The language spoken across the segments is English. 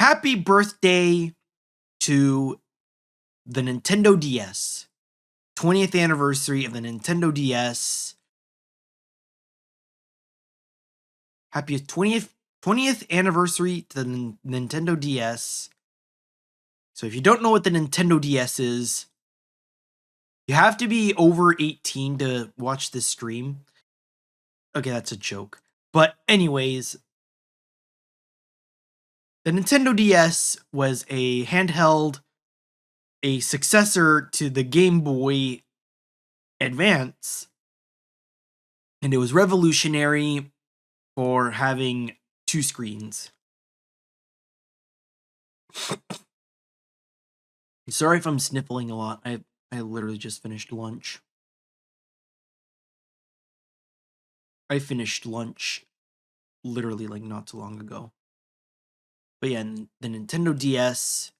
happy birthday to the Nintendo DS. 20th anniversary of the Nintendo DS. Happy 20th anniversary to the Nintendo DS. So if you don't know what the Nintendo DS is, you have to be over 18 to watch this stream. Okay, that's a joke. But anyways, the Nintendo DS was a handheld, a successor to the Game Boy Advance, and it was revolutionary for having two screens. Sorry if I'm sniffling a lot. I literally just finished lunch. I finished lunch literally like not too long ago. But yeah, the Nintendo DS,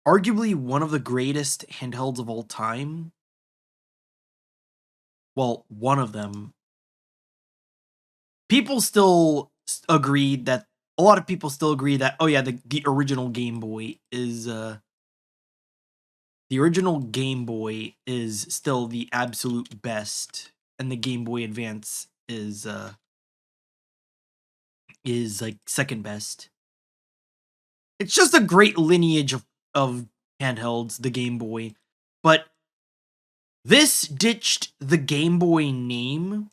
arguably one of the greatest handhelds of all time. Well, one of them. People still agreed that, a lot of people still agree that, oh yeah, the original Game Boy is, the original Game Boy is still the absolute best, and the Game Boy Advance is like second best. It's just a great lineage of handhelds, the Game Boy. But this ditched the Game Boy name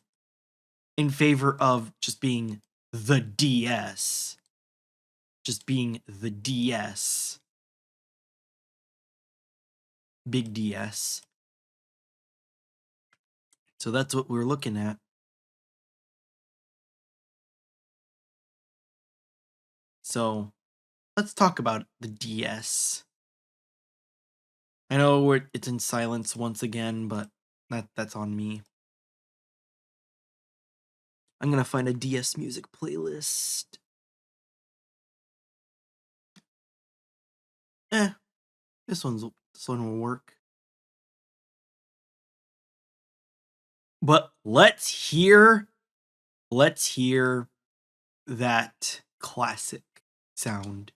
in favor of just being the DS. Just being the DS. Big DS. So that's what we're looking at. So let's talk about the DS. I know it's in silence once again, but that's on me. I'm gonna find a DS music playlist. This one will work. But let's hear that classic sound.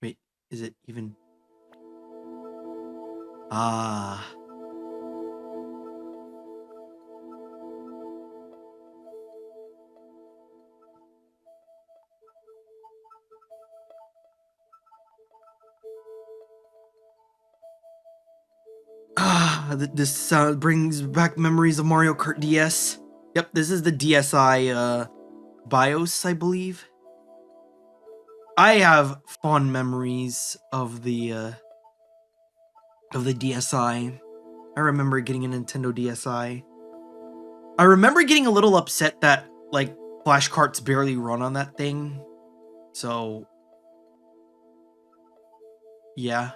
Wait, is it even? Ah. This sound brings back memories of Mario Kart DS. Yep, this is the DSi BIOS, I believe. I have fond memories of the DSi. I remember getting a Nintendo DSi. I remember getting a little upset that, like, Flash Carts barely run on that thing. So, yeah.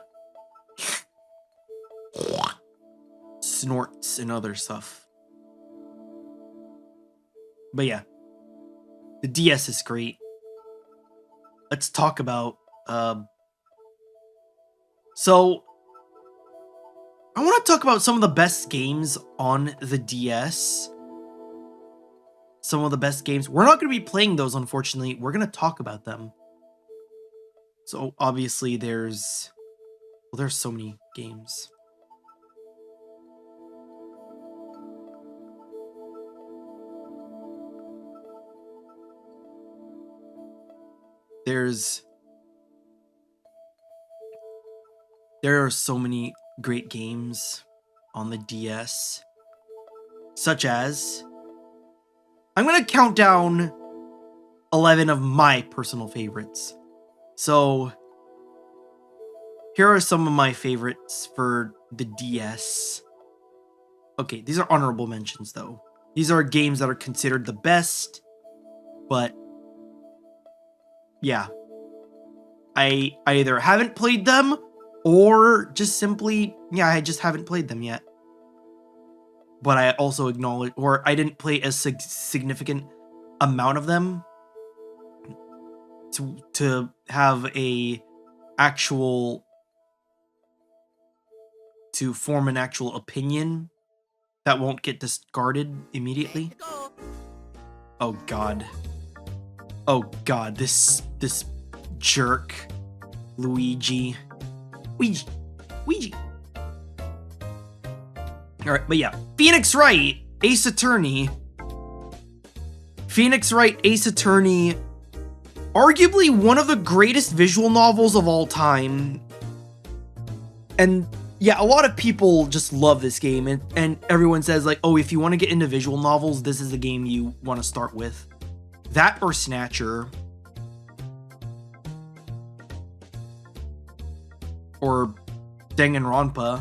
Snorts and other stuff. But yeah. The DS is great. Let's talk about, so, I want to talk about some of the best games on the DS. Some of the best games. We're not going to be playing those, unfortunately. We're going to talk about them. So, obviously, there's so many games. There are so many great games on the DS, such as, I'm going to count down 11 of my personal favorites. So, here are some of my favorites for the DS. Okay, these are honorable mentions, though. These are games that are considered the best, but yeah. I either haven't played them, or just simply, yeah, I just haven't played them yet. But I also acknowledge, or I didn't play a significant amount of them to have a actual, to form an actual opinion that won't get discarded immediately. Oh god. Oh god, this jerk. Luigi. Luigi. Alright, but yeah. Phoenix Wright, Ace Attorney. Phoenix Wright, Ace Attorney. Arguably one of the greatest visual novels of all time. And yeah, a lot of people just love this game. And everyone says like, oh, if you want to get into visual novels, this is the game you want to start with. That or Snatcher. Or Danganronpa.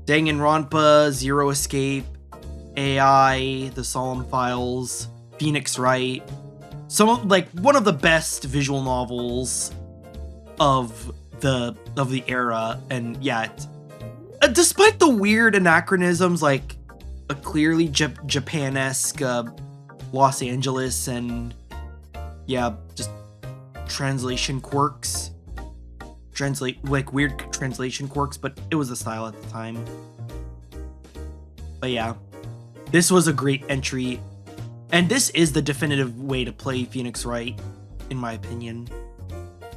Danganronpa, Zero Escape, AI, The Solemn Files, Phoenix Wright. One of the best visual novels of the era. And yeah, despite the weird anachronisms, like a clearly Japan-esque Los Angeles and yeah, just translation quirks. Weird translation quirks, but it was the style at the time. But yeah, this was a great entry, and this is the definitive way to play Phoenix Wright, in my opinion.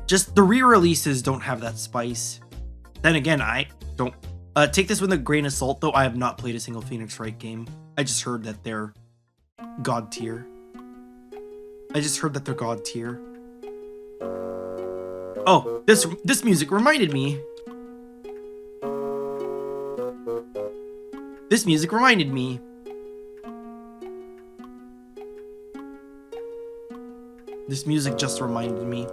Just the re-releases don't have that spice. Then again, I don't take this with a grain of salt, though. I have not played a single Phoenix Wright game. I just heard that they're god tier. Oh, this music reminded me. This music just reminded me.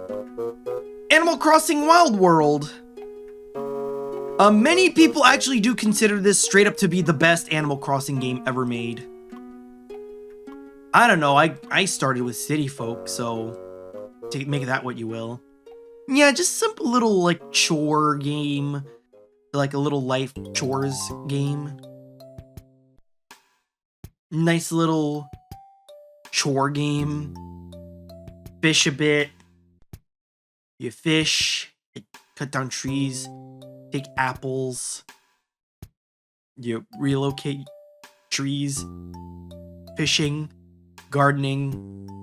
Animal Crossing Wild World. Many people actually do consider this straight up to be the best Animal Crossing game ever made. I don't know, I started with City Folk, so make that what you will. Yeah, just simple little, like, chore game. Like a little life chores game. Nice little chore game. Fish a bit. You fish. You cut down trees. Take apples. You relocate trees. Fishing. Gardening.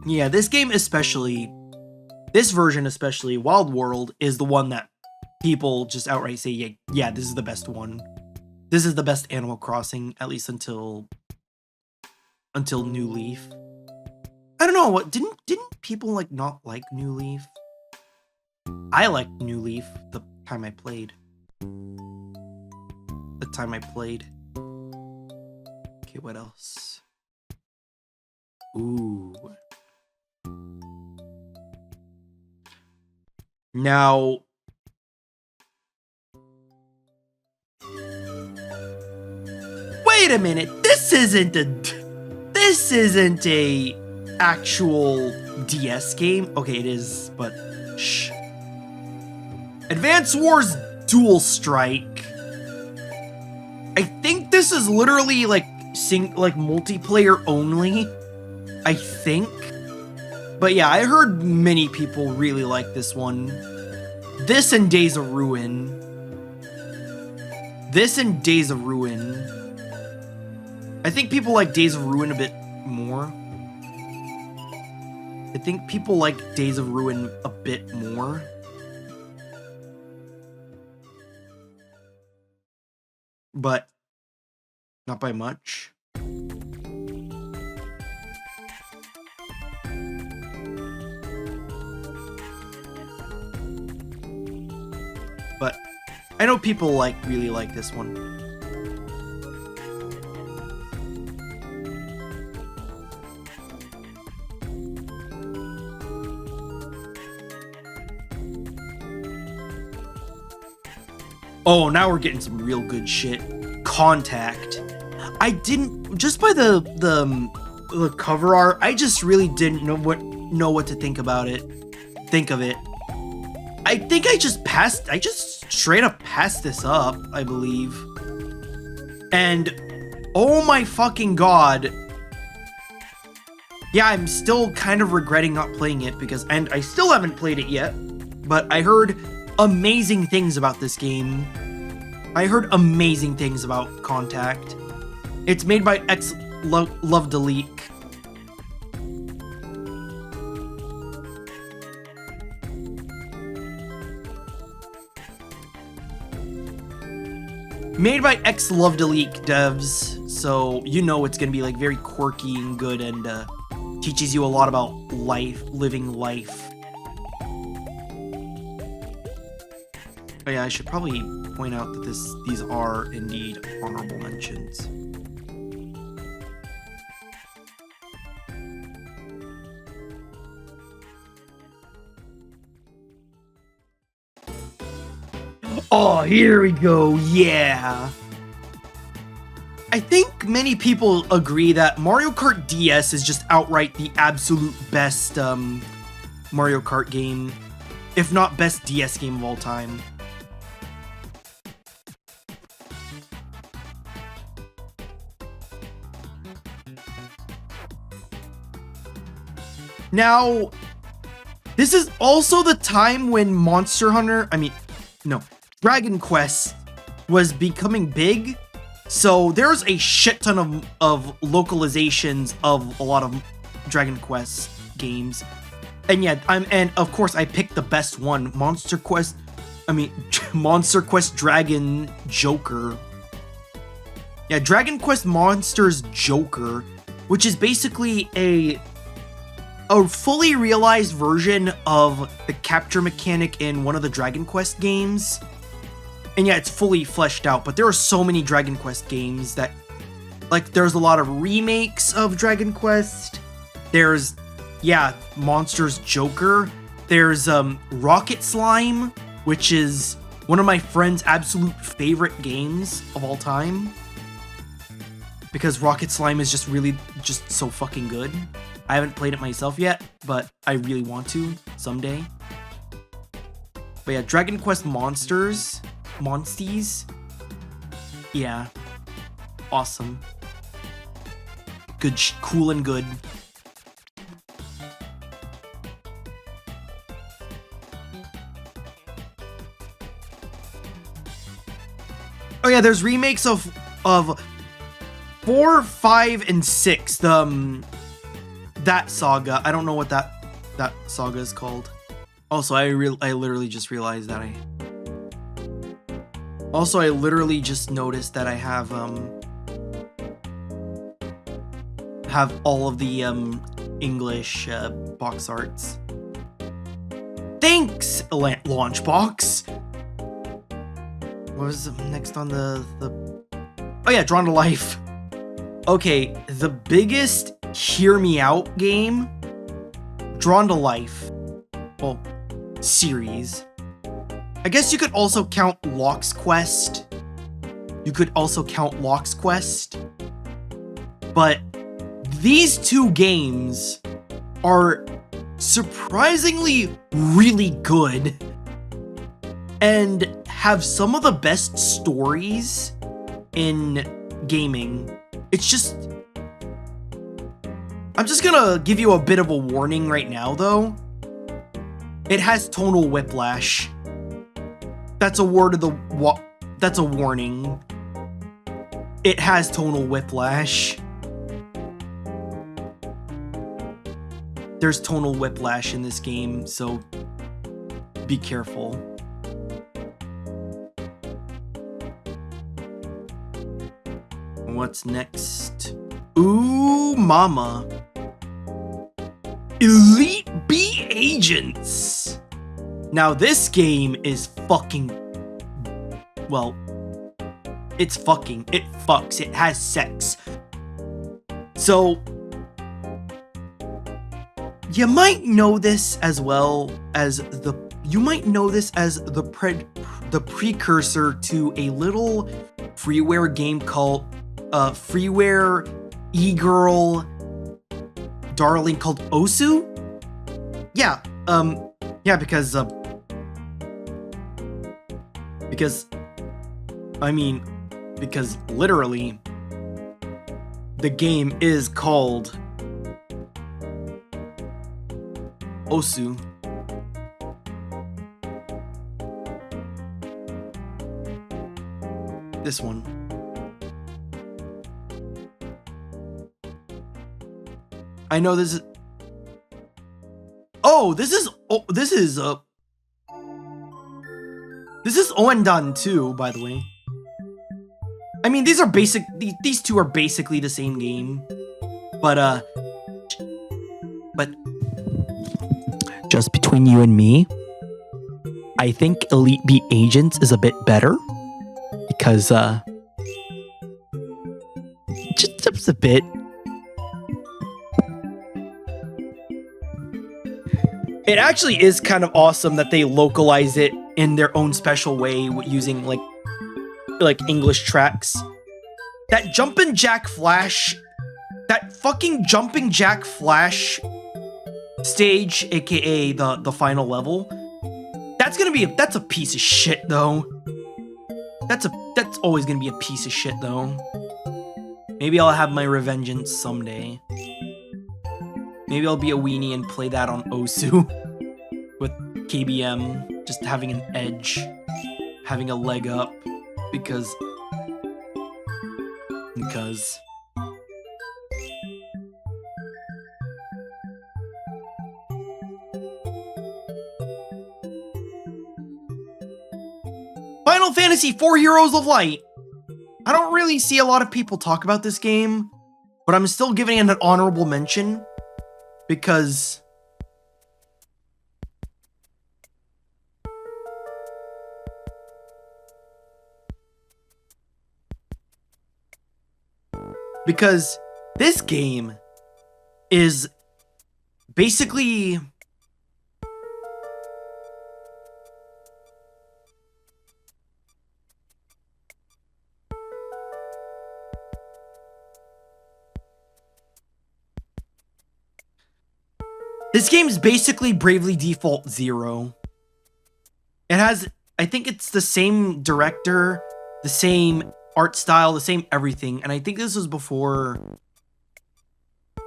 Yeah, this game especially... This version especially, Wild World, is the one that people just outright say, yeah, this is the best one. This is the best Animal Crossing, at least until New Leaf. I don't know, what didn't people like not like New Leaf? I liked New Leaf the time I played. Okay, what else? Ooh. Now, wait a minute. This isn't a actual DS game. Okay, it is, but shh. Advance Wars Dual Strike. I think this is literally like multiplayer only. I think. But yeah, I heard many people really like this one. This and Days of Ruin. I think people like Days of Ruin a bit more. But not by much. But I know people really like this one. Oh, now we're getting some real good shit. Contact. I didn't, just by the cover art, I just really didn't know what to think of it. I think I just straight up passed this up, I believe. And oh my fucking god. Yeah, I'm still kind of regretting not playing it and I still haven't played it yet, but I heard amazing things about this game. I heard amazing things about Contact. It's made by Love Delete. Made by Love Delete devs, so you know it's gonna be like very quirky and good, and teaches you a lot about living life. Oh yeah, I should probably point out that these are indeed honorable mentions. Oh, here we go, yeah! I think many people agree that Mario Kart DS is just outright the absolute best Mario Kart game, if not best DS game of all time. Now, this is also the time when Dragon Quest was becoming big, so there's a shit ton of localizations of a lot of Dragon Quest games. And yeah, and of course I picked the best one, Monster Quest Dragon Joker. Yeah, Dragon Quest Monsters Joker, which is basically a fully realized version of the capture mechanic in one of the Dragon Quest games. And yeah, it's fully fleshed out, but there are so many Dragon Quest games that, like, there's a lot of remakes of Dragon Quest. There's, yeah, Monsters Joker. There's Rocket Slime, which is one of my friend's absolute favorite games of all time. Because Rocket Slime is just so fucking good. I haven't played it myself yet, but I really want to someday. But yeah, Dragon Quest Monsties. Yeah. Awesome. Good, cool and good. Oh yeah, there's remakes of 4, 5, and 6. That saga. I don't know what that saga is called. Also, I literally just realized that I literally just noticed that I have all of the English box arts. Thanks, Launchbox. What was next on the? Oh yeah, Drawn to Life. Okay, the biggest Hear Me Out game, Drawn to Life. Well, series. I guess you could also count Lock's Quest. But these two games are surprisingly really good and have some of the best stories in gaming. It's just... I'm just gonna give you a bit of a warning right now, though. It has tonal whiplash. That's a word of the that's a warning. It has tonal whiplash. There's tonal whiplash in this game, so be careful. What's next? Ooh, mama. Elite B Agents. Now this game is fucking... Well, it's fucking. It fucks. It has sex. So, you might know this as well as the... You might know this as the precursor to a little freeware game called... freeware e-girl darling called Osu? Yeah, yeah, because literally, the game is called Osu. This one. I know this is... Oh, this is Oendan too, by the way. I mean, these are basic. These two are basically the same game, but just between you and me, I think Elite Beat Agents is a bit better because just a bit. It actually is kind of awesome that they localize it in their own special way using like English tracks. That Jumpin' Jack Flash, that fucking Jumping Jack Flash stage, aka the final level, that's a piece of shit though. That's always gonna be a piece of shit though. Maybe I'll have my revengeance someday. Maybe I'll be a weenie and play that on Osu with KBM, just having an edge, having a leg up, because. Final Fantasy IV Heroes of Light. I don't really see a lot of people talk about this game, but I'm still giving it an honorable mention. Because this game is basically Bravely Default Zero. It has, I think it's the same director, the same art style, the same everything, and I think this was before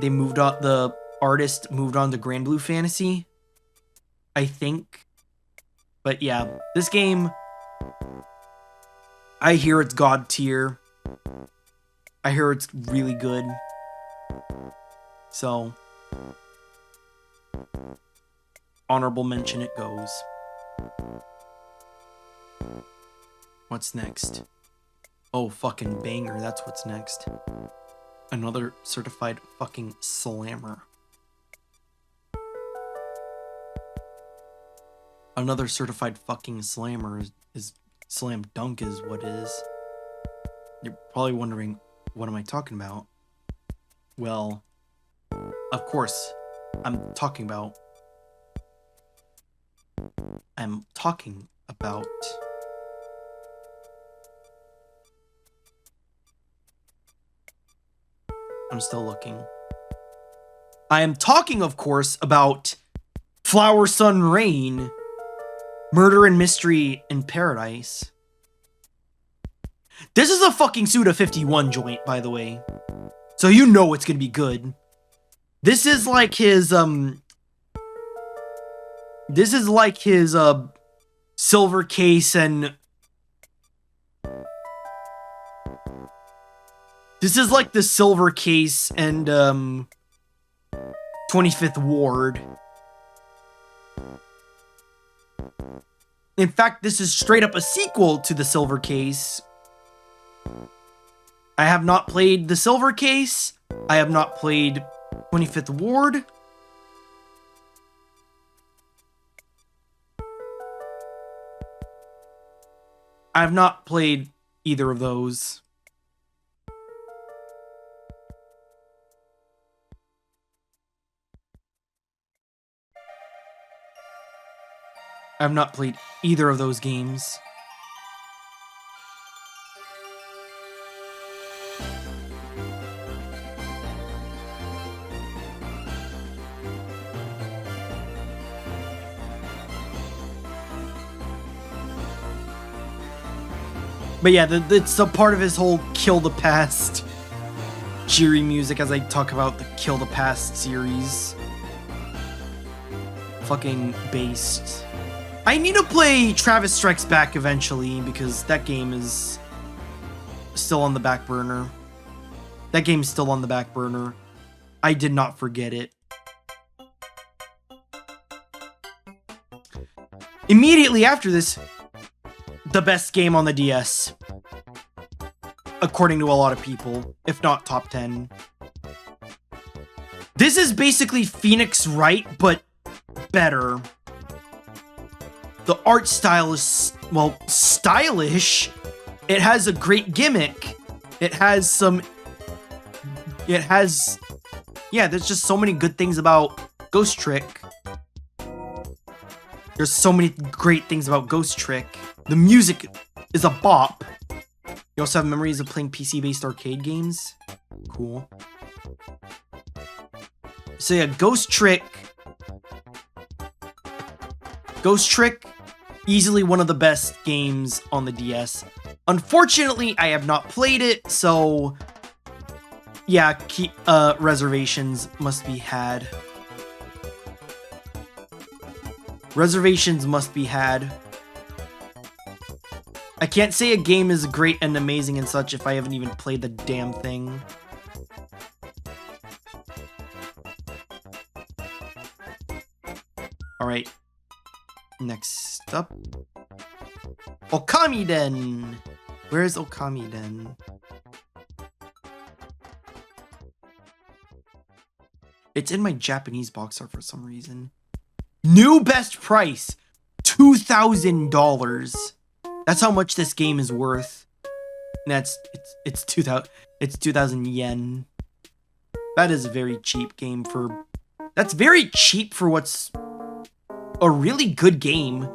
they moved on, the artist moved on to Grand Blue Fantasy, I think. But yeah, this game, I hear it's god tier. I hear it's really good. So, honorable mention it goes. What's next? Oh, fucking banger, that's what's next. Another certified fucking slammer. Another certified fucking slammer is slam dunk is what it is. You're probably wondering, what am I talking about? Well, of course, I'm talking about I'm still looking. I am talking, of course, about Flower Sun Rain, Murder and Mystery in Paradise. This is a fucking Suda 51 joint, by the way. So you know it's gonna be good. This is like his, Silver Case and... This is like the Silver Case and, 25th Ward. In fact, this is straight up a sequel to the Silver Case. I have not played the Silver Case. I have not played 25th Ward. I have not played either of those. I have not played either of those games. But yeah, it's a part of his whole Kill the Past Jiri music as I talk about the Kill the Past series. Fucking based. I need to play Travis Strikes Back eventually because that game is still on the back burner. That game's still on the back burner. I did not forget it. Immediately after this, the best game on the DS. According to a lot of people, if not top 10. This is basically Phoenix Wright, but better. The art style is, well, stylish. It has a great gimmick. It has some... Yeah, there's just so many good things about Ghost Trick. There's so many great things about Ghost Trick. The music is a bop. You also have memories of playing PC-based arcade games. Cool. So yeah, Ghost Trick. Ghost Trick, easily one of the best games on the DS. Unfortunately, I have not played it, so... Yeah, reservations must be had. Reservations must be had. I can't say a game is great and amazing and such if I haven't even played the damn thing. Alright. Next up. Okamiden! Where is Okamiden? It's in my Japanese box art for some reason. New best price! $2,000. That's how much this game is worth. And it's 2,000 yen. That is a very cheap game for... That's very cheap for what's a really good game.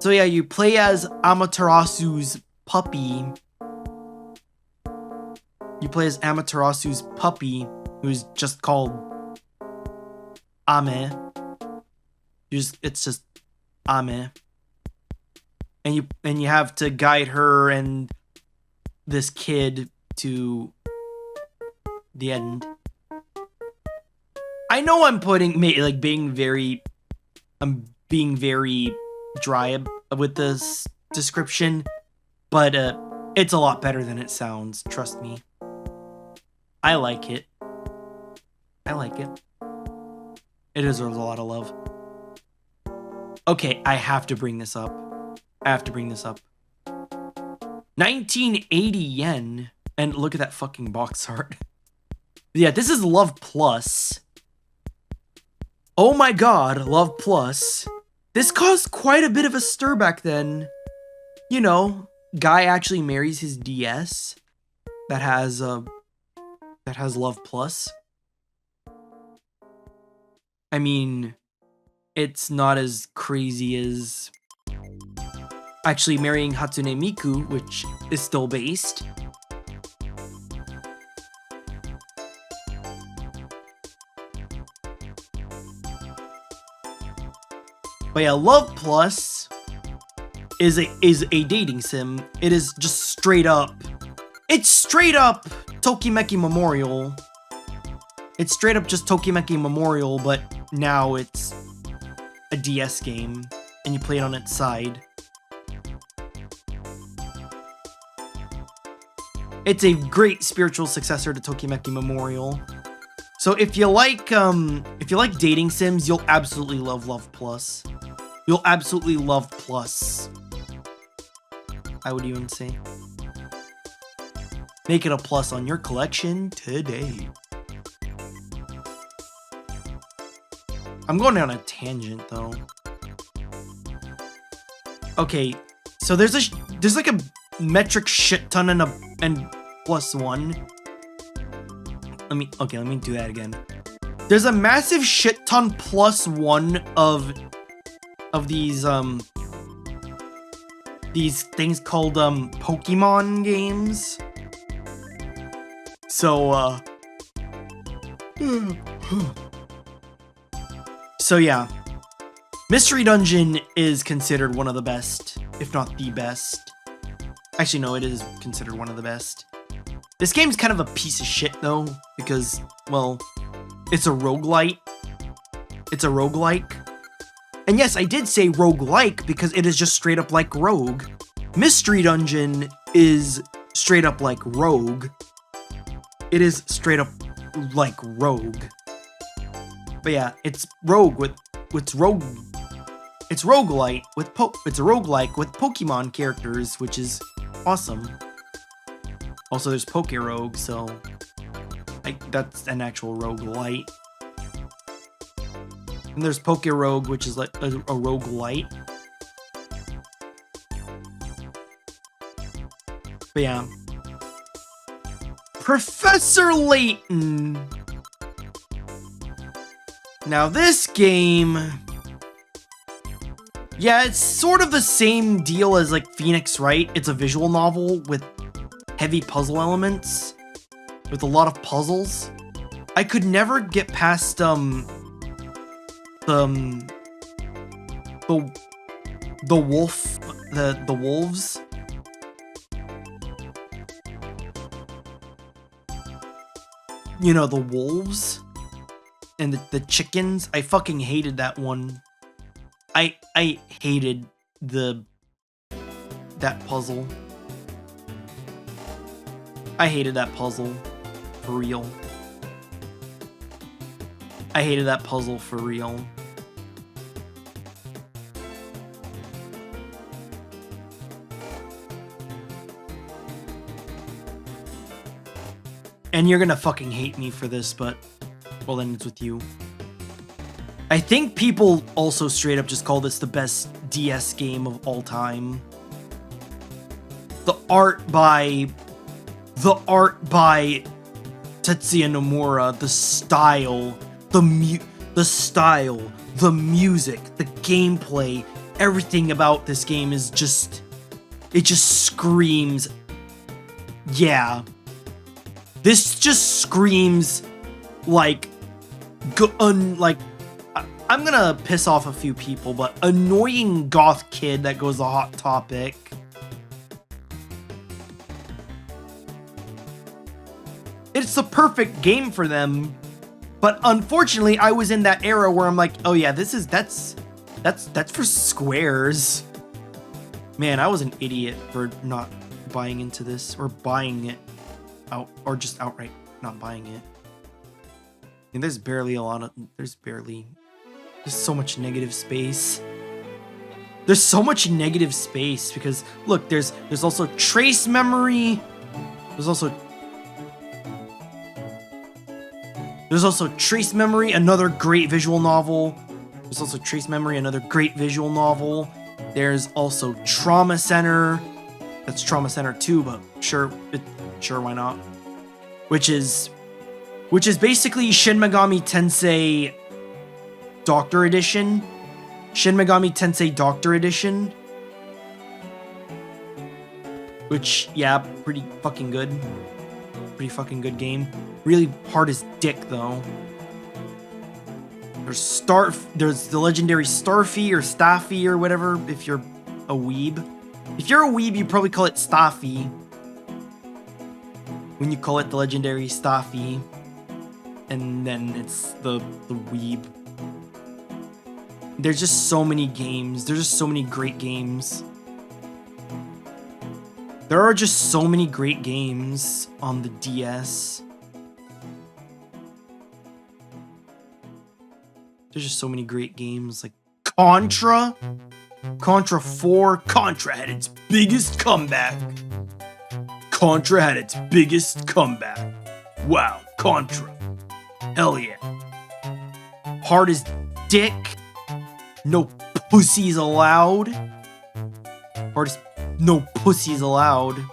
So yeah, you play as Amaterasu's puppy. You play as Amaterasu's puppy, who's just called Ame. It's just Ame. And you have to guide her and this kid to the end. I know I'm being very dry with this description, but it's a lot better than it sounds, trust me. I like it. I like it. It deserves a lot of love. Okay, I have to bring this up. 1980 yen. And look at that fucking box art. Yeah, this is Love Plus. Oh my god, Love Plus. This caused quite a bit of a stir back then. You know, guy actually marries his DS that has Love Plus. I mean, it's not as crazy as actually marrying Hatsune Miku, which is still based. But yeah, Love Plus is a dating sim. It is just straight up. It's straight up Tokimeki Memorial. It's straight up just Tokimeki Memorial, but now it's a DS game, and you play it on its side. It's a great spiritual successor to Tokimeki Memorial. So if you like dating sims, you'll absolutely love Love Plus. You'll absolutely love Plus, I would even say. Make it a plus on your collection today. I'm going down a tangent though. Okay, so there's like a metric shit ton and plus one. Let me do that again. There's a massive shit ton plus one of these things called Pokemon games. So so yeah, Mystery Dungeon is considered one of the best, if not the best. Actually, no, it is considered one of the best. This game's kind of a piece of shit though, because, well, it's a roguelite. It's a roguelike. And yes, I did say roguelike because it is just straight up like Rogue. Mystery Dungeon is straight up like Rogue. It is straight up like Rogue. But yeah, it's Rogue with Rogue. It's roguelite with it's a roguelike with Pokemon characters, which is awesome. Also, there's Poke Rogue, so that's an actual roguelite. And there's Poke Rogue, which is like a roguelite. But yeah. Professor Layton. Now this game, yeah, it's sort of the same deal as like Phoenix Wright. It's a visual novel with heavy puzzle elements, with a lot of puzzles. I could never get past the wolves. You know, the wolves and the chickens. I fucking hated that one. I hated that puzzle. I hated that puzzle for real. I hated that puzzle for real. And you're gonna fucking hate me for this, but well, then it's with you. I think people also straight up just call this the best DS game of all time. The art by Tetsuya Nomura, the style, the music, the gameplay, everything about this game is just, it just screams, yeah. This just screams like, I'm gonna piss off a few people, but annoying goth kid that goes to Hot Topic. It's the perfect game for them, but unfortunately, I was in that era where I'm like, oh yeah, that's for squares. Man, I was an idiot for not buying into this or buying it out, or just outright not buying it. And there's so much negative space. There's so much negative space because look, there's also trace memory. There's also Trace Memory, another great visual novel. There's also Trace Memory, another great visual novel. There's also Trauma Center. That's Trauma Center 2, but sure, why not? Which is basically Shin Megami Tensei Doctor Edition. Shin Megami Tensei Doctor Edition. Which, yeah, pretty fucking good. Pretty fucking good game. Really hard as dick, though. There's the legendary Starfy or Staffy or whatever, if you're a weeb. If you're a weeb, you probably call it Staffy. When you call it the legendary Staffy. And then it's the weeb. There's just so many games. There's just so many great games. There are just so many great games on the DS. There's just so many great games like Contra. Contra 4. Contra had its biggest comeback. Contra had its biggest comeback. Wow, Contra. Hell yeah. Hard as dick. No pussies allowed. Hard as no pussies allowed.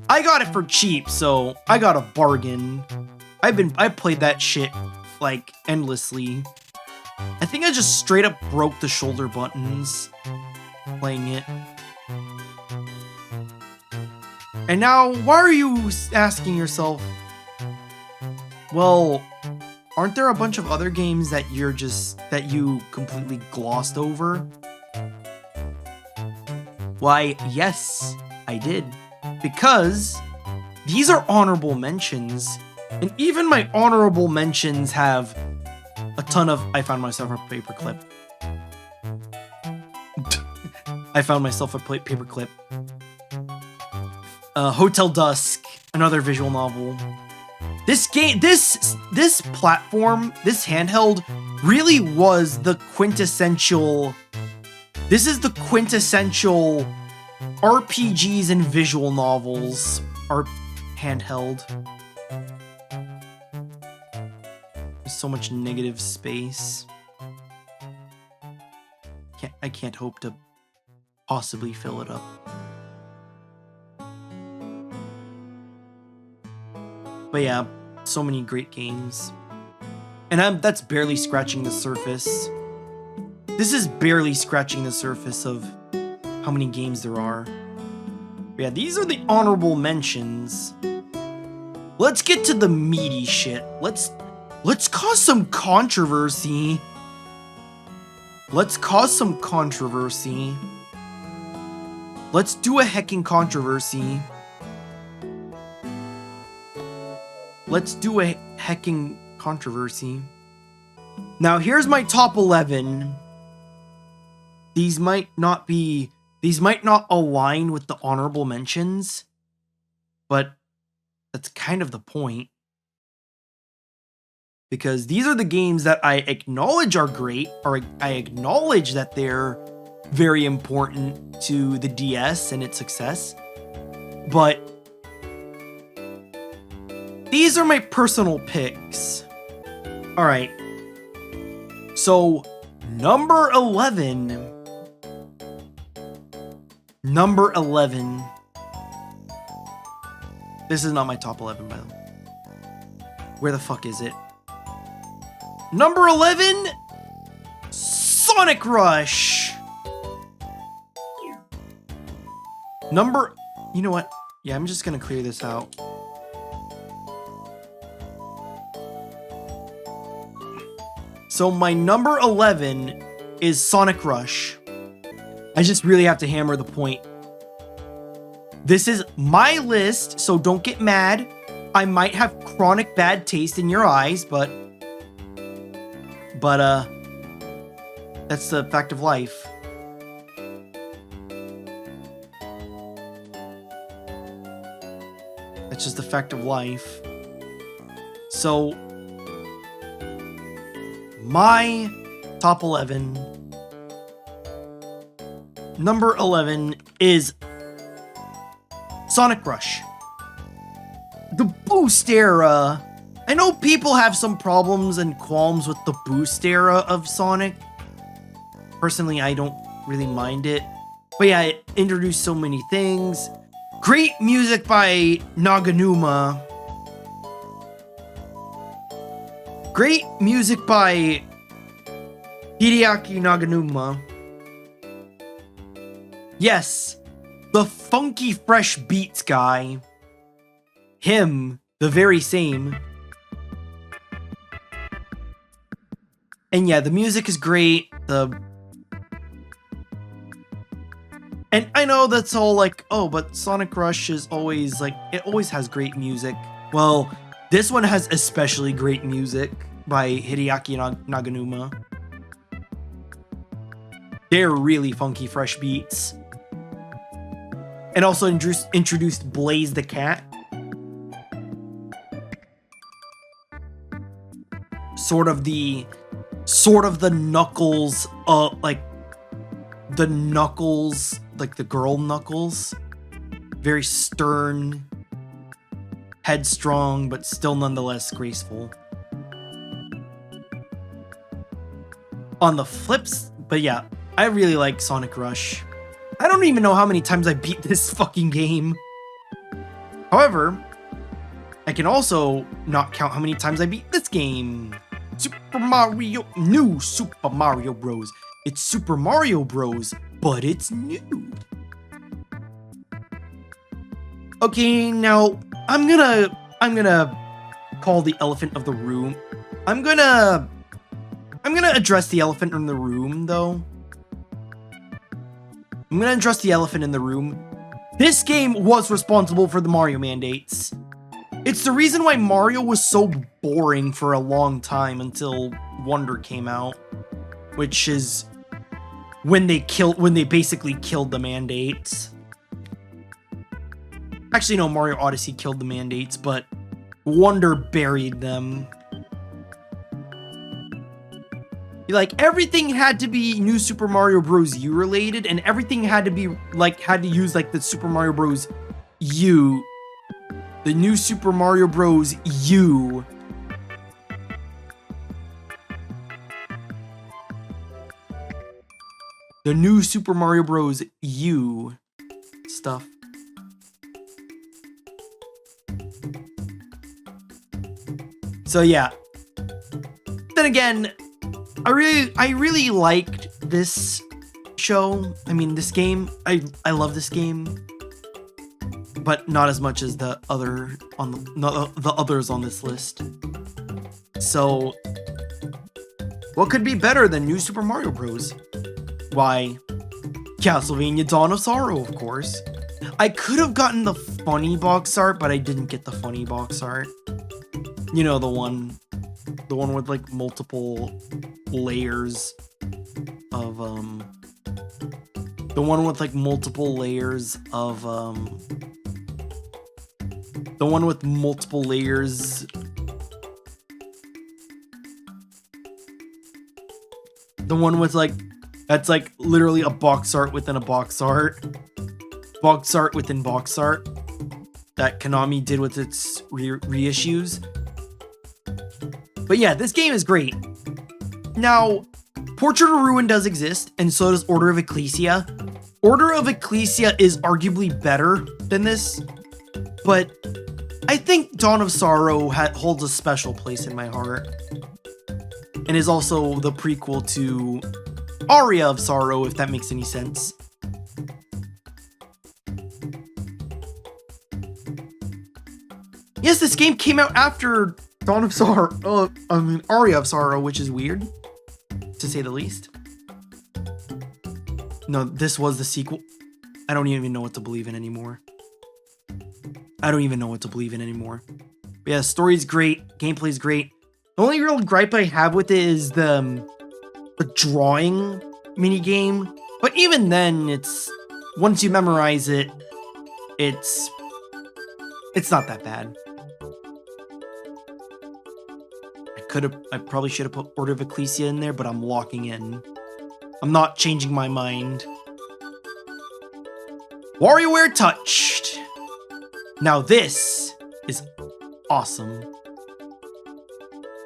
I got it for cheap, so I got a bargain. I played that shit like endlessly. I think I just straight up broke the shoulder buttons playing it. And now, why are you asking yourself, well, aren't there a bunch of other games that you completely glossed over? Why, yes, I did. Because these are honorable mentions, and even my honorable mentions have a ton of I found myself a paperclip. I found myself a paperclip. Hotel Dusk, another visual novel. This game, this platform, this handheld really was the quintessential. This is the quintessential RPGs and visual novels are handheld. There's so much negative space. I can't hope to possibly fill it up. But yeah, so many great games. And that's barely scratching the surface. This is barely scratching the surface of how many games there are. But yeah, these are the honorable mentions. Let's get to the meaty shit. Let's cause some controversy. Let's cause some controversy. Let's do a hecking controversy. Let's do a hecking controversy. Now, here's my top 11. These might not align with the honorable mentions, but that's kind of the point. Because these are the games that I acknowledge are great, or I acknowledge that they're very important to the DS and its success. But these are my personal picks. Alright. So, number 11. Number 11. This is not my top 11, by the way. Where the fuck is it? Number 11, Sonic Rush. You know what? Yeah, I'm just gonna clear this out. So my number 11 is Sonic Rush. I just really have to hammer the point. This is my list, so don't get mad. I might have chronic bad taste in your eyes, but that's the fact of life. That's just the fact of life. So, my top 11. Number 11 is Sonic Rush. The Boost era. I know people have some problems and qualms with the Boost era of Sonic. Personally, I don't really mind it. But yeah, it introduced so many things. Great music by Naganuma. Great music by Hideaki Naganuma. Yes, the funky fresh beats guy. Him, the very same. And yeah, the music is great. And I know that's all like, oh, but Sonic Rush is always like, it always has great music. Well, this one has especially great music by Hideaki Naganuma. They're really funky fresh beats. And also introduced Blaze the Cat. Sort of the Knuckles, like the girl Knuckles. Very stern, headstrong, but still nonetheless graceful. On the flips, but yeah, I really like Sonic Rush. I don't even know how many times I beat this fucking game. However, I can also not count how many times I beat this game. New Super Mario Bros. It's Super Mario Bros, but it's new. Okay, now I'm gonna call the elephant of the room. I'm gonna address the elephant in the room, though. I'm gonna address the elephant in the room. This game was responsible for the Mario mandates. It's the reason why Mario was so boring for a long time until Wonder came out, which is when they basically killed the mandates. Actually, no, Mario Odyssey killed the mandates, but Wonder buried them. Like, everything had to be New Super Mario Bros. U related, and everything had to be, like, had to use, like, the Super Mario Bros. U. The New Super Mario Bros. U. The New Super Mario Bros. U stuff. So, yeah. Then again, I really liked this show. I mean, this game. I love this game, but not as much as the other on the others on this list. So, what could be better than New Super Mario Bros? Why, Castlevania Dawn of Sorrow, of course. I could have gotten the funny box art, but I didn't get the funny box art. You know, the one with like multiple layers of the one with like multiple layers of the one with multiple layers, the one with like, that's like literally a box art within a box art, box art within box art that Konami did with its reissues. But yeah, this game is great. Now, Portrait of Ruin does exist, and so does Order of Ecclesia. Order of Ecclesia is arguably better than this, but I think Dawn of Sorrow holds a special place in my heart, and is also the prequel to Aria of Sorrow, if that makes any sense. Yes, this game came out after Dawn of Sorrow, Aria of Sorrow, which is weird, to say the least. No, this was the sequel. I don't even know what to believe in anymore. But yeah, story's great, gameplay's great. The only real gripe I have with it is the drawing minigame. But even then, once you memorize it, it's not that bad. I probably should have put Order of Ecclesia in there, but I'm locking in. I'm not changing my mind. WarioWare Touched. Now this is awesome.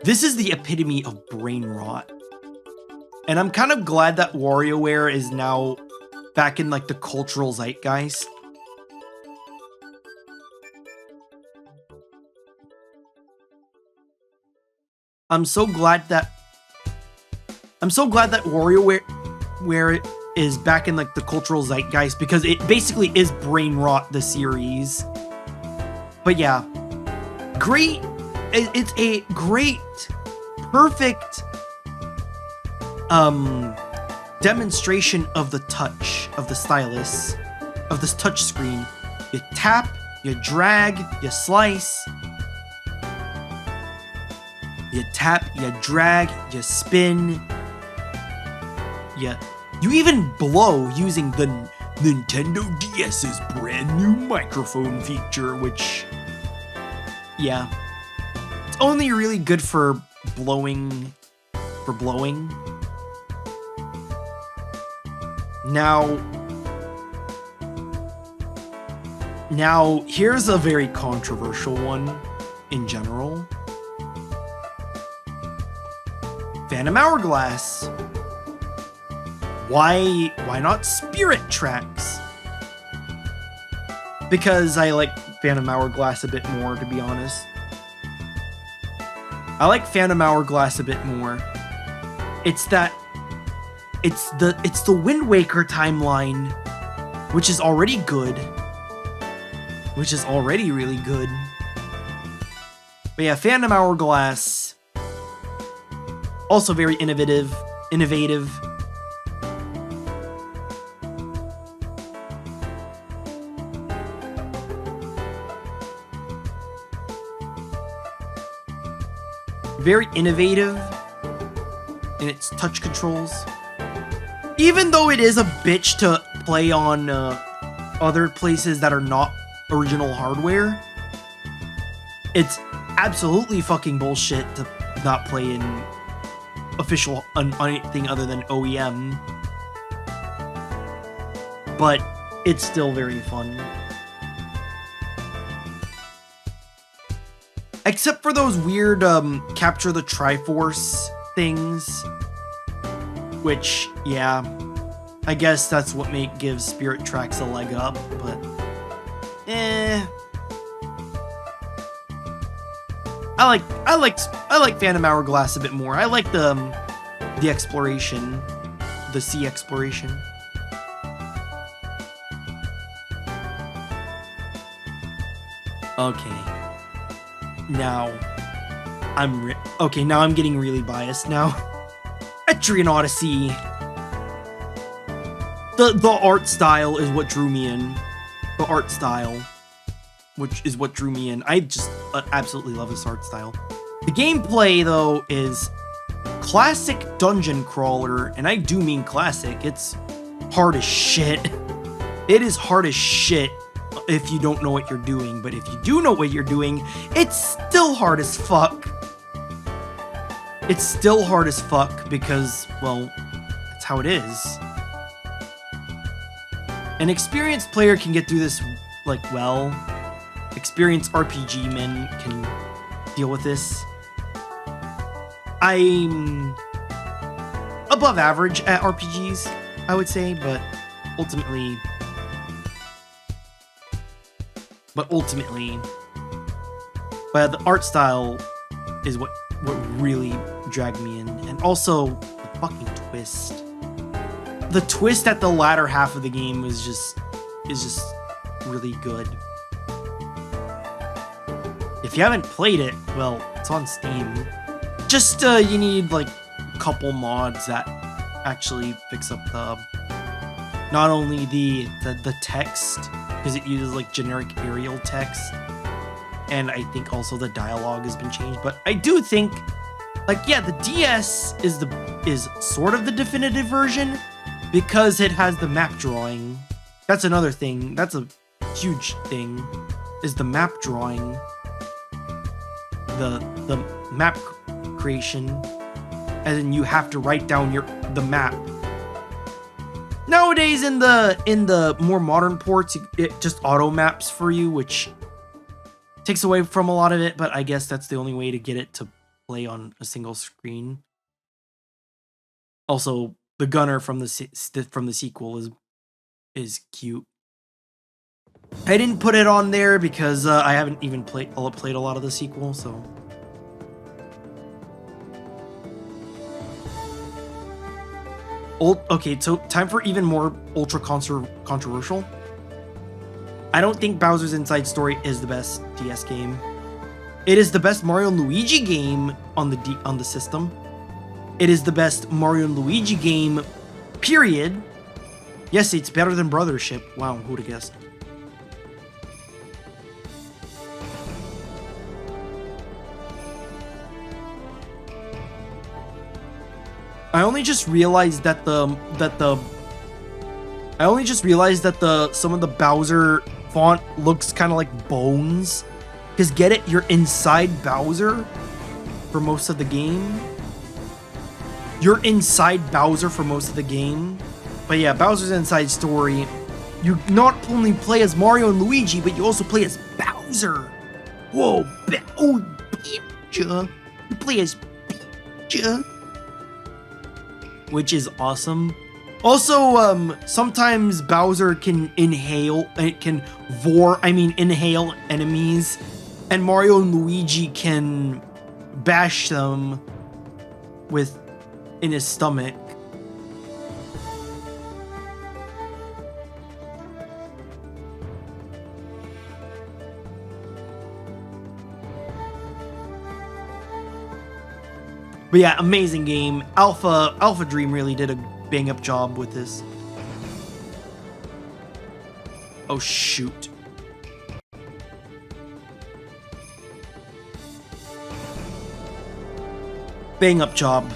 This is the epitome of brain rot. And I'm kind of glad that WarioWare is now back in like the cultural zeitgeist. I'm so glad that WarioWare is back in like the cultural zeitgeist, because it basically is brain rot, the series. But yeah, great. It's a great, perfect demonstration of the touch, of the stylus, of this touch screen. You tap, you drag, you slice. You tap, you drag, you spin. You even blow using the Nintendo DS's brand new microphone feature, which, yeah, it's only really good for blowing. Now, here's a very controversial one in general. Phantom Hourglass. Why not Spirit Tracks? Because I like Phantom Hourglass a bit more, to be honest. I like Phantom Hourglass a bit more. It's the Wind Waker timeline, which is already good. Which is already really good. But yeah, Phantom Hourglass, also very innovative. Very innovative in its touch controls. Even though it is a bitch to play on other places that are not original hardware, it's absolutely fucking bullshit to not play in official on anything other than OEM. But it's still very fun. Except for those weird capture the Triforce things. Which, yeah, I guess that's what gives Spirit Tracks a leg up, but I like Phantom Hourglass a bit more. I like the exploration, the sea exploration. Okay. Now I'm getting really biased now. Etrian Odyssey. The art style is what drew me in. The art style, which is what drew me in. I just absolutely love this art style. The gameplay, though, is classic dungeon crawler, and I do mean classic. It's hard as shit. It is hard as shit if you don't know what you're doing, but if you do know what you're doing, it's still hard as fuck. It's still hard as fuck because, well, that's how it is. An experienced player can get through this, like, well. Experienced RPG men can deal with this. I'm above average at RPGs, I would say, but ultimately, the art style is what really dragged me in, and also the fucking twist. The twist at the latter half of the game is just really good. If you haven't played it, well, it's on Steam. Just you need like a couple mods that actually fix up the not only the text, because it uses like generic Arial text, and I think also the dialogue has been changed. But I do think, like, yeah, the DS is sort of the definitive version because it has the map drawing. That's another thing. That's a huge thing, is the map drawing. The map creation, and then you have to write down the map. Nowadays, in the more modern ports, it just auto maps for you, which takes away from a lot of it. But I guess that's the only way to get it to play on a single screen. Also, the gunner from the sequel is cute. I didn't put it on there because I haven't even played a lot of the sequel, so. Okay, so time for even more ultra controversial. I don't think Bowser's Inside Story is the best DS game. It is the best Mario and Luigi game on the system. It is the best Mario and Luigi game, period. Yes, it's better than Brothership. Wow, who'd have guessed? I only just realized that some of the Bowser font looks kind of like bones. Because get it, you're inside Bowser for most of the game. You're inside Bowser for most of the game. But yeah, Bowser's Inside Story, you not only play as Mario and Luigi, but you also play as Bowser. Whoa, Bowser. You play as Bowser. Which is awesome. Also, sometimes Bowser can inhale enemies, and Mario and Luigi can bash them in his stomach. But yeah, amazing game. Alpha Dream really did a bang up job with this. Oh shoot. Bang up job.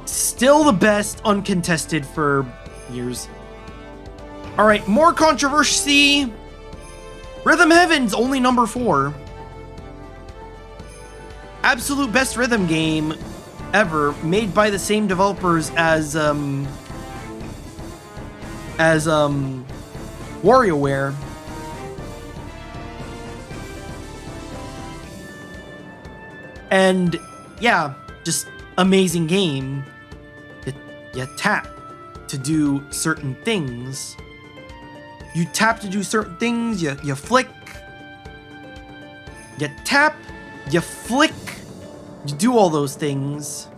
Still the best, uncontested for years. Alright, more controversy. Rhythm Heaven's only number 4. Absolute best rhythm game ever, made by the same developers as WarioWare. And yeah, just amazing game. You tap to do certain things. You tap to do certain things, you flick. You tap, you flick, you do all those things.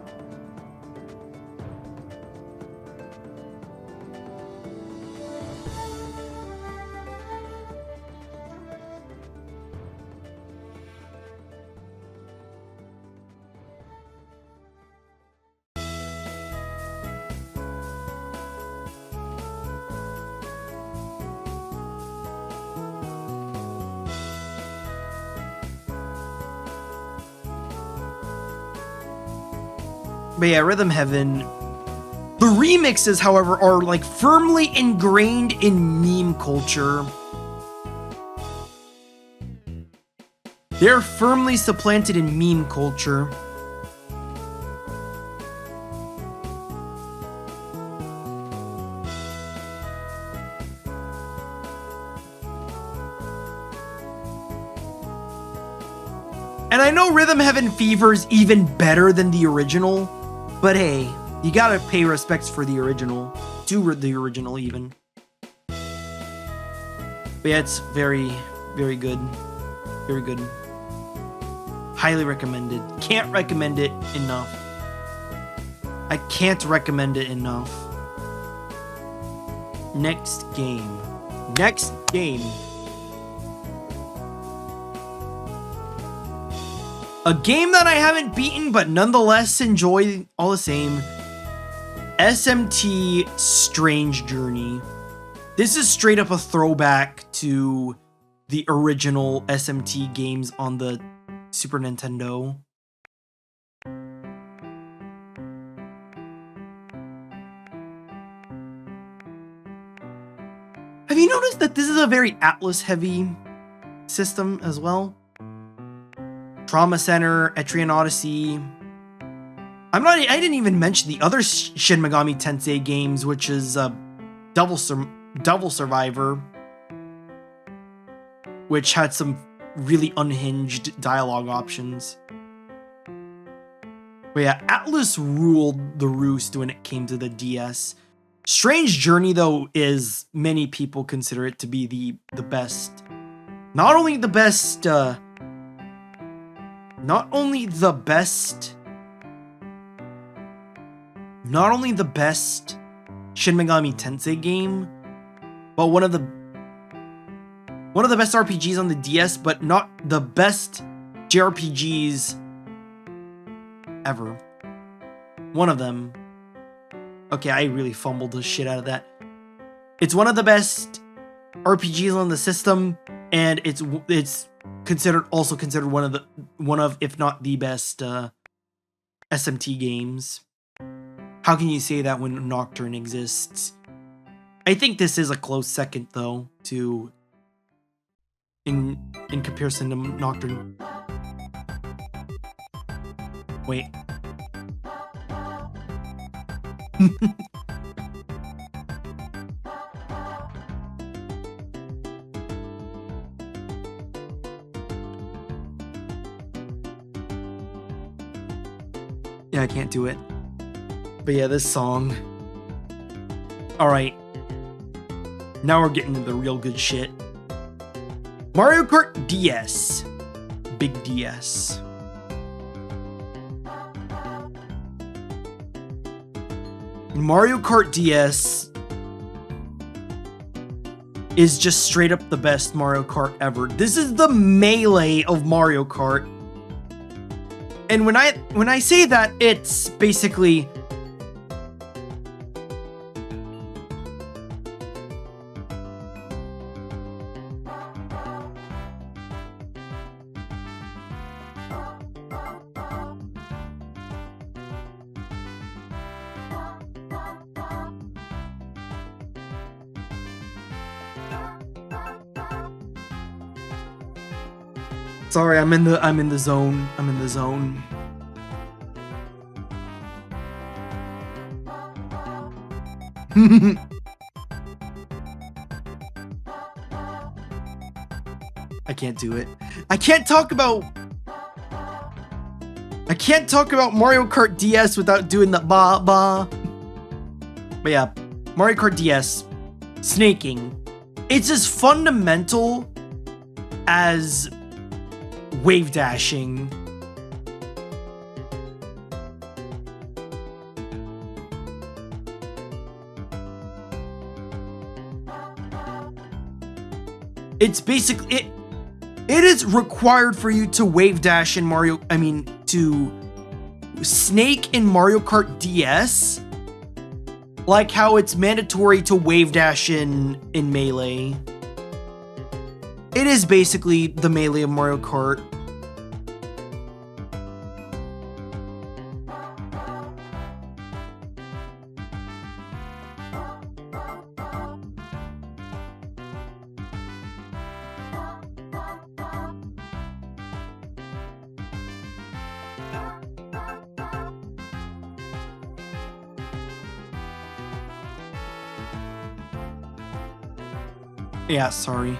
But yeah, Rhythm Heaven. The remixes, however, are like firmly ingrained in meme culture. They're firmly supplanted in meme culture. And I know Rhythm Heaven Fever's even better than the original, but hey, you gotta pay respects for the original, to the original even. But yeah, it's very, very good. Very good. Highly recommended. Can't recommend it enough. I can't recommend it enough. Next game. Next game. A game that I haven't beaten, but nonetheless enjoy all the same. SMT Strange Journey. This is straight up a throwback to the original SMT games on the Super Nintendo. Have you noticed that this is a very Atlas-heavy system as well? Trauma Center, Etrian Odyssey. I didn't even mention the other Shin Megami Tensei games, which is Devil Survivor, which had some really unhinged dialogue options. But yeah, Atlas ruled the roost when it came to the DS. Strange Journey, though, is many people consider it to be the best. Not only the best Shin Megami Tensei game, but one of the best RPGs on the DS, but not the best JRPGs ever. One of them. Okay, I really fumbled the shit out of that. It's one of the best RPGs on the system, and it's also considered one of if not the best SMT games. How can you say that when Nocturne exists? I think this is a close second, though, to in comparison to Nocturne. Wait. Yeah, I can't do it. But yeah, this song. Alright. Now we're getting to the real good shit. Mario Kart DS. Big DS. Mario Kart DS is just straight up the best Mario Kart ever. This is the Melee of Mario Kart. And when I say that, it's basically Sorry, I'm in the zone. I'm in the zone. I can't do it. I can't talk about Mario Kart DS without doing the ba ba. But yeah, Mario Kart DS, snaking. It's as fundamental as wave dashing. It's basically it is required for you to wave dash in to snake in Mario Kart DS, like how it's mandatory to wave dash in Melee. It is basically the Melee of Mario Kart. Yeah, sorry.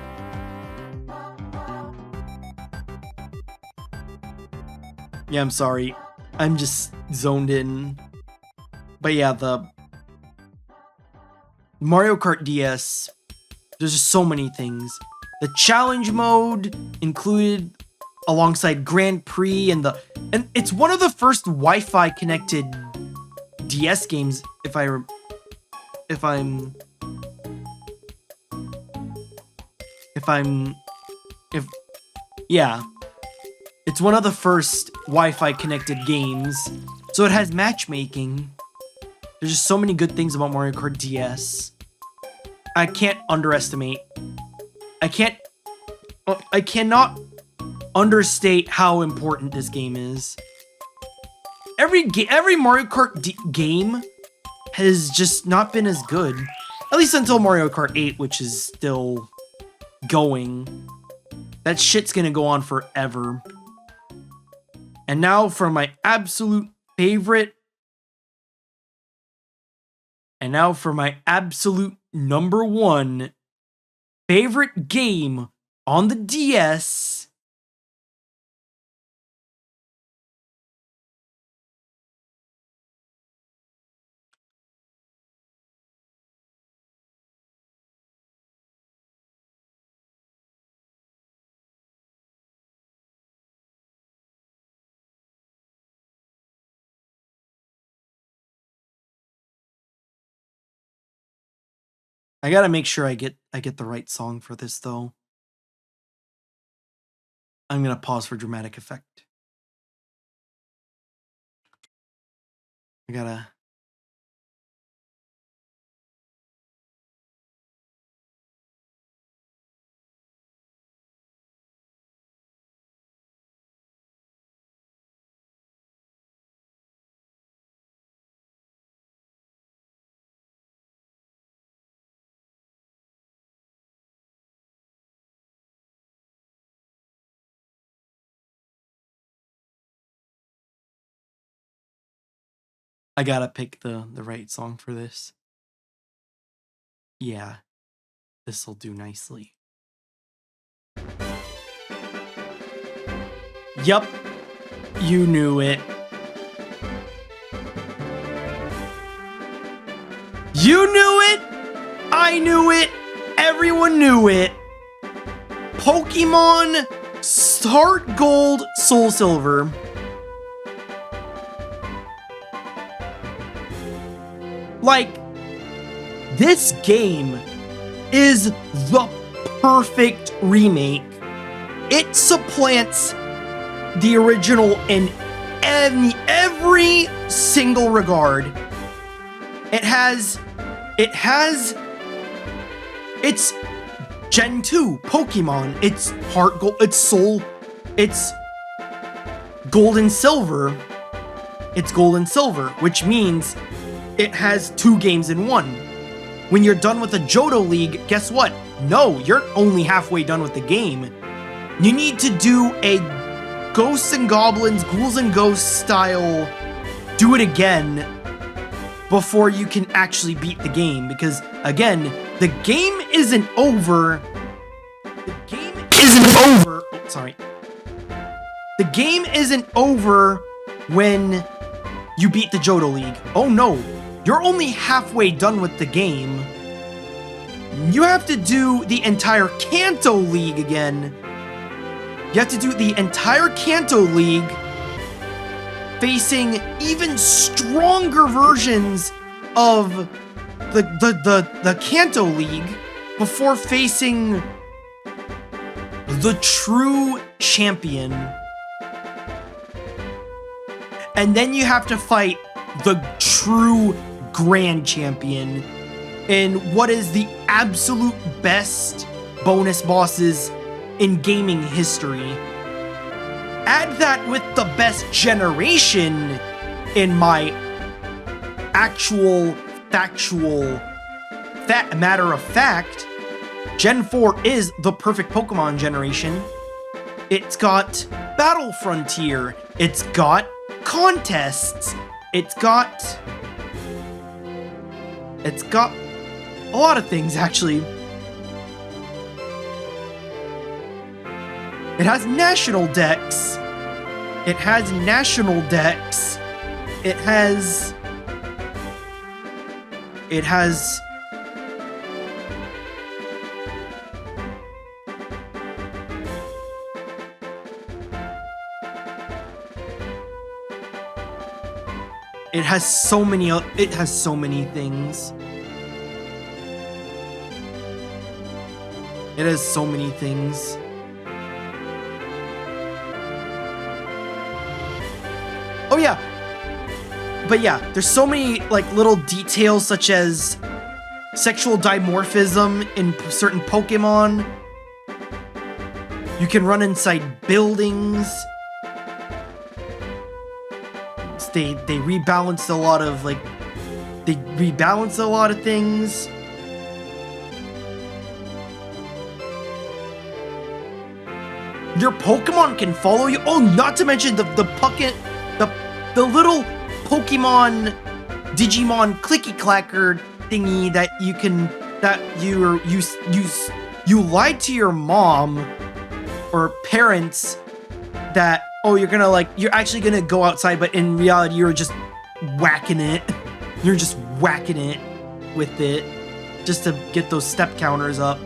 Yeah, I'm sorry. I'm just zoned in. But yeah, the Mario Kart DS, there's just so many things. The challenge mode included alongside Grand Prix and it's one of the first Wi-Fi connected DS games yeah. It's one of the first Wi-Fi connected games, so it has matchmaking. There's just so many good things about Mario Kart DS. I can't underestimate. I cannot understate how important this game is. Every Mario Kart game has just not been as good. At least until Mario Kart 8, which is still going. That shit's gonna go on forever. And now for my absolute favorite. And now for my absolute number one favorite game on the DS. I gotta make sure I get the right song for this though. I'm gonna pause for dramatic effect. I gotta. I gotta pick the right song for this. Yeah, this'll do nicely. Yup, you knew it. You knew it! I knew it! Everyone knew it! Pokemon Heart Gold, Soul Silver. Like, this game is the perfect remake. It supplants the original in every single regard. It's Gen 2 Pokemon. It's Heart Gold, it's Soul, it's Gold and Silver. It's Gold and Silver, which means it has 2 games in one. When you're done with the Johto League, guess what? No, you're only halfway done with the game. You need to do a Ghosts and Goblins, Ghouls and Ghosts style do it again before you can actually beat the game. Because, again, the game isn't over. The game isn't over. Oh, sorry. The game isn't over when you beat the Johto League. Oh no, you're only halfway done with the game. You have to do the entire Kanto League again. You have to do the entire Kanto League facing even stronger versions of the Kanto League before facing the true champion. And then you have to fight the true grand champion in what is the absolute best bonus bosses in gaming history. Add that with the best generation in my actual factual matter of fact. Gen 4 is the perfect Pokemon generation. It's got Battle Frontier. It's got contests. It's got a lot of things, actually. It has national decks. It has national decks. It has so many things. It has so many things. Oh yeah. But yeah, there's so many like little details such as sexual dimorphism in certain Pokemon. You can run inside buildings. They rebalanced a lot of things. Your Pokemon can follow you. Oh, not to mention the little Pokemon Digimon clicky clacker thingy that you lied to your mom or parents that, oh, you're actually gonna go outside, but in reality you're just whacking it. You're just whacking it with it just to get those step counters up.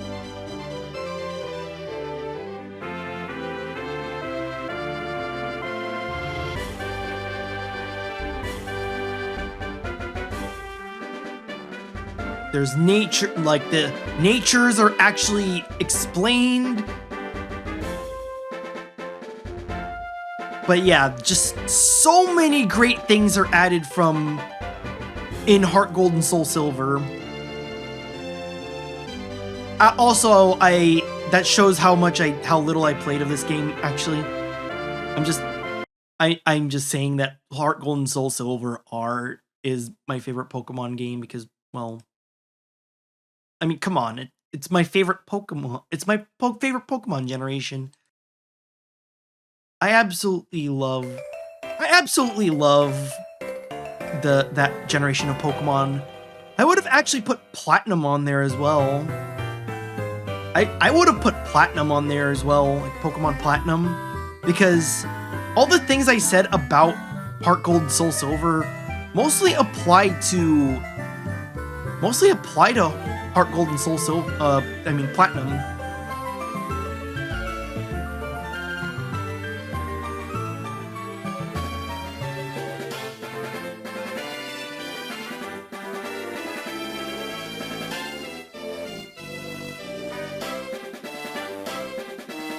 There's nature, like the natures are actually explained. But yeah, just so many great things are added from in Heart Gold and Soul Silver. That shows how little I played of this game. Actually, I'm just saying that Heart Gold and Soul Silver is my favorite Pokemon game because, well, I mean, come on, it's my favorite Pokemon. It's my favorite Pokemon generation. I absolutely love that generation of Pokemon. I would have actually put Platinum on there as well. I would have put Platinum on there as well, like Pokemon Platinum, because all the things I said about Heart Gold and Soul Silver mostly apply to Heart Gold and Soul Silver. Platinum.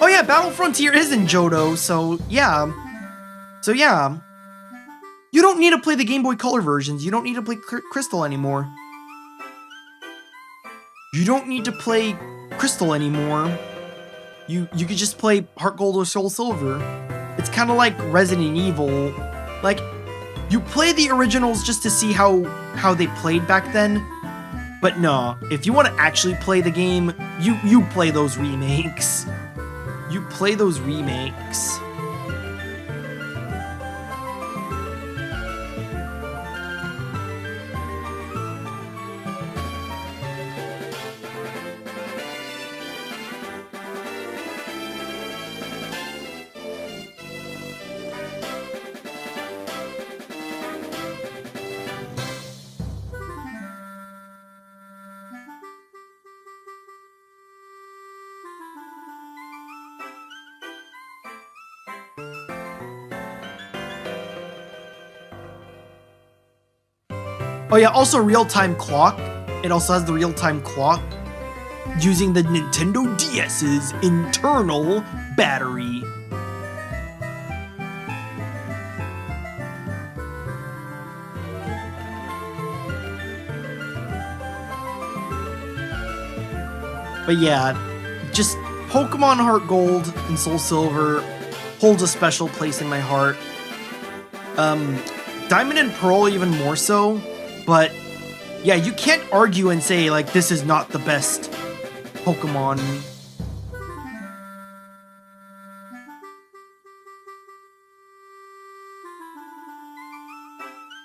Oh yeah, Battle Frontier is in Johto, so yeah. You don't need to play the Game Boy Color versions. You don't need to play Crystal anymore. You don't need to play Crystal anymore. You could just play Heart Gold or Soul Silver. It's kind of like Resident Evil. Like, you play the originals just to see how they played back then. But no, if you want to actually play the game, you play those remakes. you play those remakes. Oh yeah, also real-time clock. It also has the real-time clock using the Nintendo DS's internal battery. But yeah, just Pokemon Heart Gold and Soul Silver holds a special place in my heart. Diamond and Pearl even more so. But yeah, you can't argue and say like this is not the best Pokemon.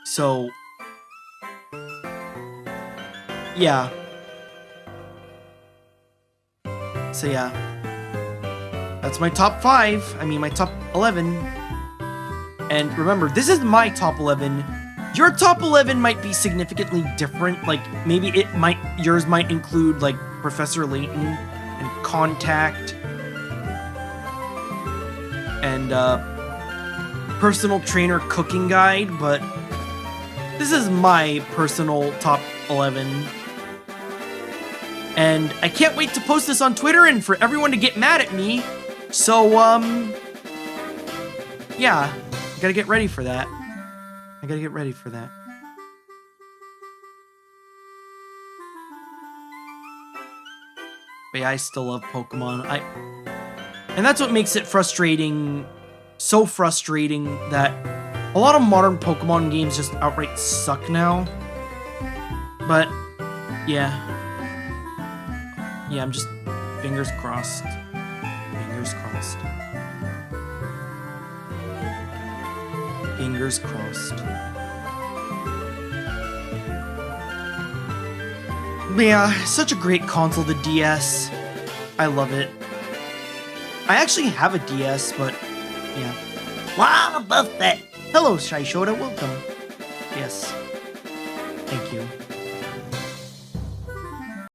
So yeah. So yeah. That's my top 5. I mean my top 11. And remember, this is my top 11. Your top 11 might be significantly different. Like, maybe yours might include, like, Professor Layton and Contact and, Personal Trainer Cooking Guide, but this is my personal top 11. And I can't wait to post this on Twitter and for everyone to get mad at me. So, yeah, I gotta get ready for that. I gotta get ready for that. But yeah, I still love Pokemon. And that's what makes it frustrating, so frustrating that a lot of modern Pokemon games just outright suck now. But yeah. Yeah, I'm just fingers crossed. Fingers crossed. Fingers crossed. Yeah, such a great console, the DS. I love it. I actually have a DS, but yeah. Wow, Buffett! Hello, Shai Shoda, welcome. Yes. Thank you.